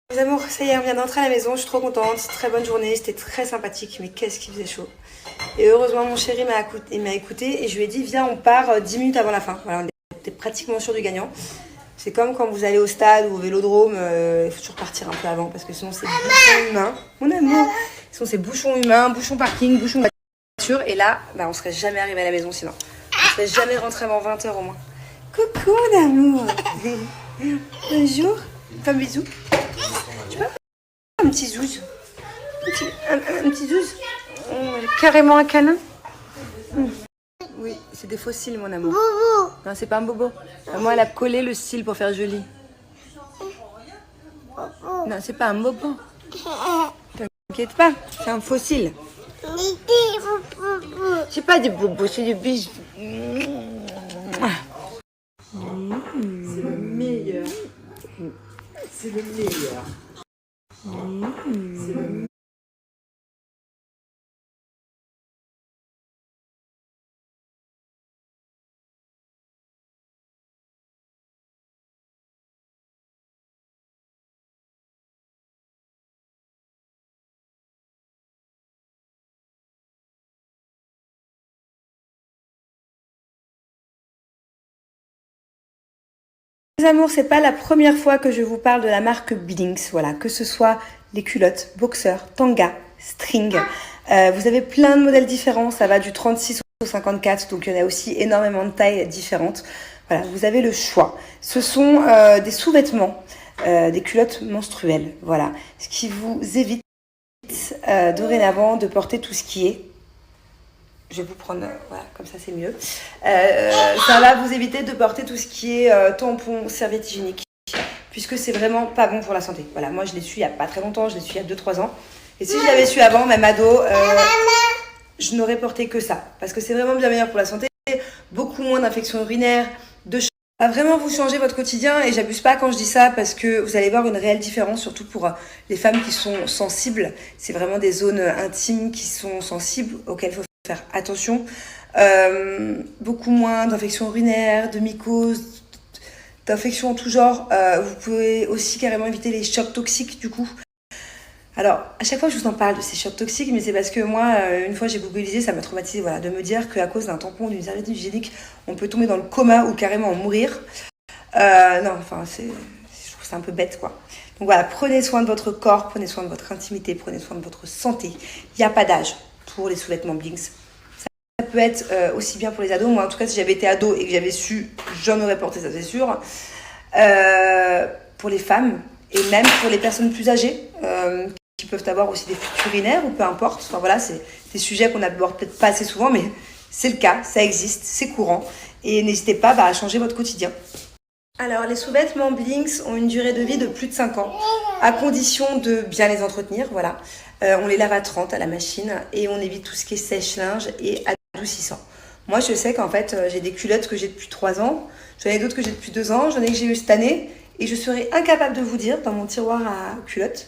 Les amours, ça y est, on vient d'entrer à la maison, je suis trop contente, très bonne journée, c'était très sympathique, mais qu'est-ce qu'il faisait chaud. Et heureusement mon chéri m'a écouté et je lui ai dit viens on part 10 minutes avant la fin. Voilà, on était pratiquement sûr du gagnant. C'est comme quand vous allez au stade ou au vélodrome, il faut toujours partir un peu avant parce que sinon c'est bouchon humain, mon amour. Sinon c'est bouchon humain, bouchon parking, bouchon voiture et là on serait jamais arrivé à la maison sinon. On serait jamais rentré avant 20h au moins. Coucou mon amour. Bonjour, fais un bisou. Tu peux un petit zouz, un petit zouz, carrément un câlin. Oui, c'est des faux cils mon amour. Non, c'est pas un bobo. Moi, elle a collé le cil pour faire joli. Non, c'est pas un bobo. T'inquiète pas, c'est un faux cil. C'est pas des bobos, c'est des bisous. C'est le meilleur. C'est le meilleur. C'est le Les amours, c'est pas la première fois que je vous parle de la marque Blinks, voilà, que ce soit les culottes, boxers, tanga, string. Vous avez plein de modèles différents, ça va du 36 au 54, donc il y en a aussi énormément de tailles différentes. Voilà, vous avez le choix. Ce sont des sous-vêtements, des culottes menstruelles, voilà, ce qui vous évite dorénavant de porter tout ce qui est. Je vais vous prendre, voilà, comme ça c'est mieux. Ça va vous éviter de porter tout ce qui est tampon, serviette hygiénique, puisque c'est vraiment pas bon pour la santé. Voilà, moi je l'ai su il y a pas très longtemps, je l'ai su il y a 2-3 ans. Et si je l'avais su avant, même ado, je n'aurais porté que ça. Parce que c'est vraiment bien meilleur pour la santé, beaucoup moins d'infections urinaires, de ça va vraiment vous changer votre quotidien et j'abuse pas quand je dis ça parce que vous allez voir une réelle différence, surtout pour les femmes qui sont sensibles. C'est vraiment des zones intimes qui sont sensibles, auxquelles il faut faire attention. Beaucoup moins d'infections urinaires, de mycoses, d'infections en tout genre. Vous pouvez aussi carrément éviter les chocs toxiques du coup. Alors, à chaque fois je vous en parle de ces chocs toxiques, mais c'est parce que moi, une fois j'ai googlisé, ça m'a traumatisé, voilà, de me dire qu'à cause d'un tampon, d'une serviette hygiénique, on peut tomber dans le coma ou carrément en mourir. Non, enfin, je trouve ça un peu bête, quoi. Donc voilà, prenez soin de votre corps, prenez soin de votre intimité, prenez soin de votre santé. Il n'y a pas d'âge pour les sous-vêtements Blinks. Ça peut être aussi bien pour les ados. Moi, en tout cas, si j'avais été ado et que j'avais su, j'en aurais porté, ça c'est sûr. Pour les femmes et même pour les personnes plus âgées, qui peuvent avoir aussi des fuites urinaires ou peu importe. Enfin voilà, c'est des sujets qu'on n'aborde peut-être pas assez souvent, mais c'est le cas, ça existe, c'est courant. Et n'hésitez pas à changer votre quotidien. Alors, les sous-vêtements Blinks ont une durée de vie de plus de 5 ans, à condition de bien les entretenir, voilà. On les lave à 30 à la machine et on évite tout ce qui est sèche-linge et adoucissant. Moi, je sais qu'en fait, j'ai des culottes que j'ai depuis 3 ans, j'en ai d'autres que j'ai depuis 2 ans, j'en ai que j'ai eu cette année, et je serais incapable de vous dire, dans mon tiroir à culottes,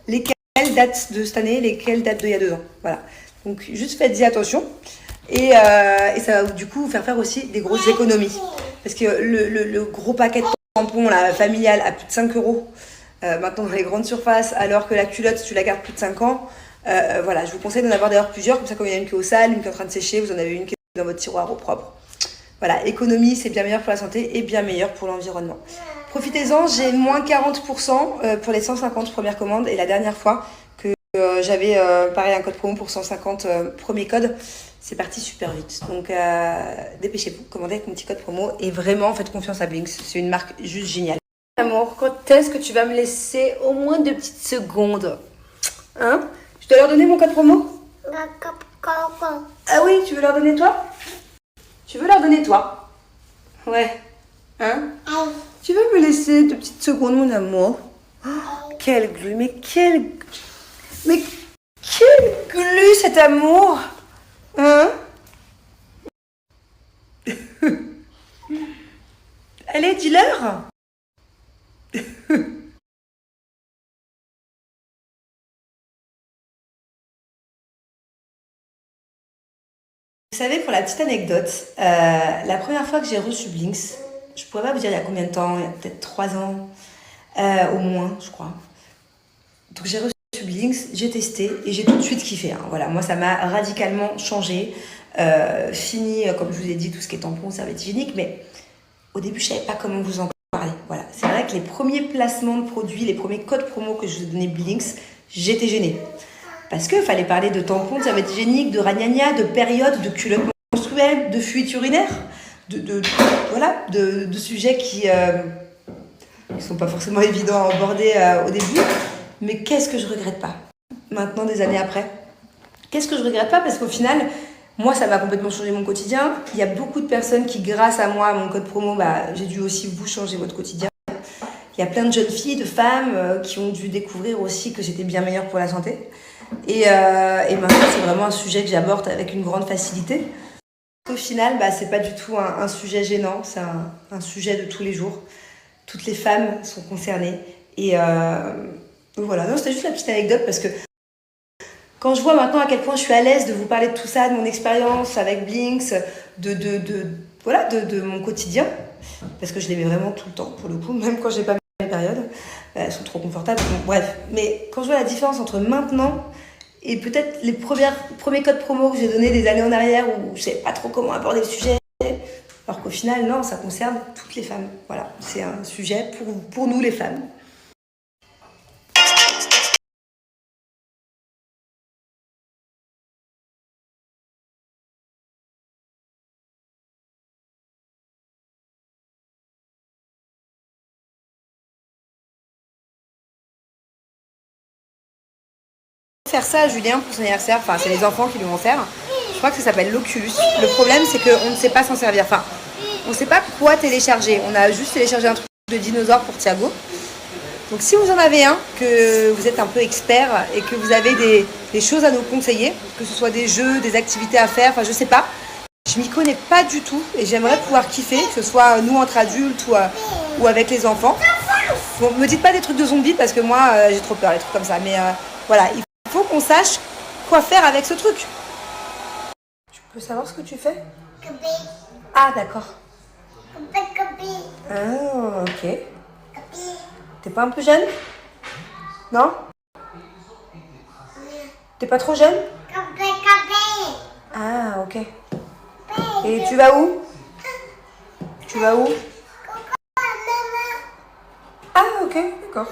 lesquelles lesquelles datent de cette année, lesquelles datent d'il y a 2 ans. Voilà. Donc juste faites-y attention. Et ça va du coup vous faire aussi des grosses économies. Parce que le gros paquet de tampons là, familial à plus de 5 euros maintenant dans les grandes surfaces, alors que la culotte, si tu la gardes plus de 5 ans, voilà, je vous conseille d'en avoir d'ailleurs plusieurs, comme ça quand il y en a une qui est au sale, une qui est en train de sécher, vous en avez une qui est dans votre tiroir au propre. Voilà, économie, c'est bien meilleur pour la santé et bien meilleur pour l'environnement. Profitez-en, j'ai moins 40% pour les 150 premières commandes et la dernière fois que j'avais pareil un code promo pour 150 premiers codes, c'est parti super vite. Donc dépêchez-vous, commandez avec mon petit code promo et vraiment faites confiance à Blinks, c'est une marque juste géniale. Amour, quand est-ce que tu vas me laisser au moins 2 petites secondes? Hein? Je dois leur donner mon code promo? Ah oui, tu veux leur donner toi? Tu veux leur donner toi? Ouais. Hein? Tu veux me laisser 2 petites secondes, mon amour? Oh, quelle glu, mais quelle glu cet amour! Hein? Allez, dis-leur! Vous savez, pour la petite anecdote, la première fois que j'ai reçu Blinks, je pourrais pas vous dire il y a combien de temps, il y a peut-être 3 ans, au moins, je crois. Donc j'ai reçu Blinks, j'ai testé et j'ai tout de suite kiffé. Hein. Voilà, moi ça m'a radicalement changé. Fini, comme je vous ai dit, tout ce qui est tampon, serviette hygiénique, mais au début je savais pas comment vous en parler. Voilà, c'est vrai que les premiers placements de produits, les premiers codes promo que je vous ai donnés Blinks, j'étais gênée. Parce qu'il fallait parler de tampons, de serviettes hygiéniques, de ragnagna, de périodes, de culottes menstruelles, de fuites urinaires, de sujets qui ne sont pas forcément évidents à aborder au début. Mais qu'est-ce que je regrette pas, maintenant des années après? Qu'est-ce que je regrette pas? Parce qu'au final, moi, ça m'a complètement changé mon quotidien. Il y a beaucoup de personnes qui, grâce à moi, à mon code promo, j'ai dû aussi vous changer votre quotidien. Il y a plein de jeunes filles, de femmes qui ont dû découvrir aussi que j'étais bien meilleure pour la santé. Et maintenant, c'est vraiment un sujet que j'aborde avec une grande facilité. Au final, c'est pas du tout un sujet gênant, c'est un sujet de tous les jours. Toutes les femmes sont concernées. Et voilà, non, c'était juste la petite anecdote parce que quand je vois maintenant à quel point je suis à l'aise de vous parler de tout ça, de mon expérience avec Blinks, de mon quotidien, parce que je les mets vraiment tout le temps, pour le coup, même quand j'ai pas mes périodes, elles sont trop confortables. Bon, bref, mais quand je vois la différence entre maintenant et peut-être les premiers codes promo que j'ai donnés des années en arrière où je savais pas trop comment aborder le sujet, alors qu'au final, non, ça concerne toutes les femmes. Voilà, c'est un sujet pour nous les femmes. Faire ça à Julien pour son anniversaire, enfin c'est les enfants qui lui vont faire. Je crois que ça s'appelle l'Oculus. Le problème c'est qu'on ne sait pas s'en servir. Enfin, on ne sait pas quoi télécharger. On a juste téléchargé un truc de dinosaure pour Thiago. Donc si vous en avez un, que vous êtes un peu expert et que vous avez des choses à nous conseiller, que ce soit des jeux, des activités à faire, enfin je sais pas. Je m'y connais pas du tout et j'aimerais pouvoir kiffer, que ce soit nous entre adultes ou avec les enfants. Bon, me dites pas des trucs de zombies parce que moi j'ai trop peur, les trucs comme ça. Mais voilà, il faut qu'on sache quoi faire avec ce truc. Je peux savoir ce que tu fais? Ah, d'accord. Ah, ok. T'es pas un peu jeune? Non? T'es pas trop jeune? Ah, ok. Et tu vas où? Tu vas où? Ah, ok, d'accord.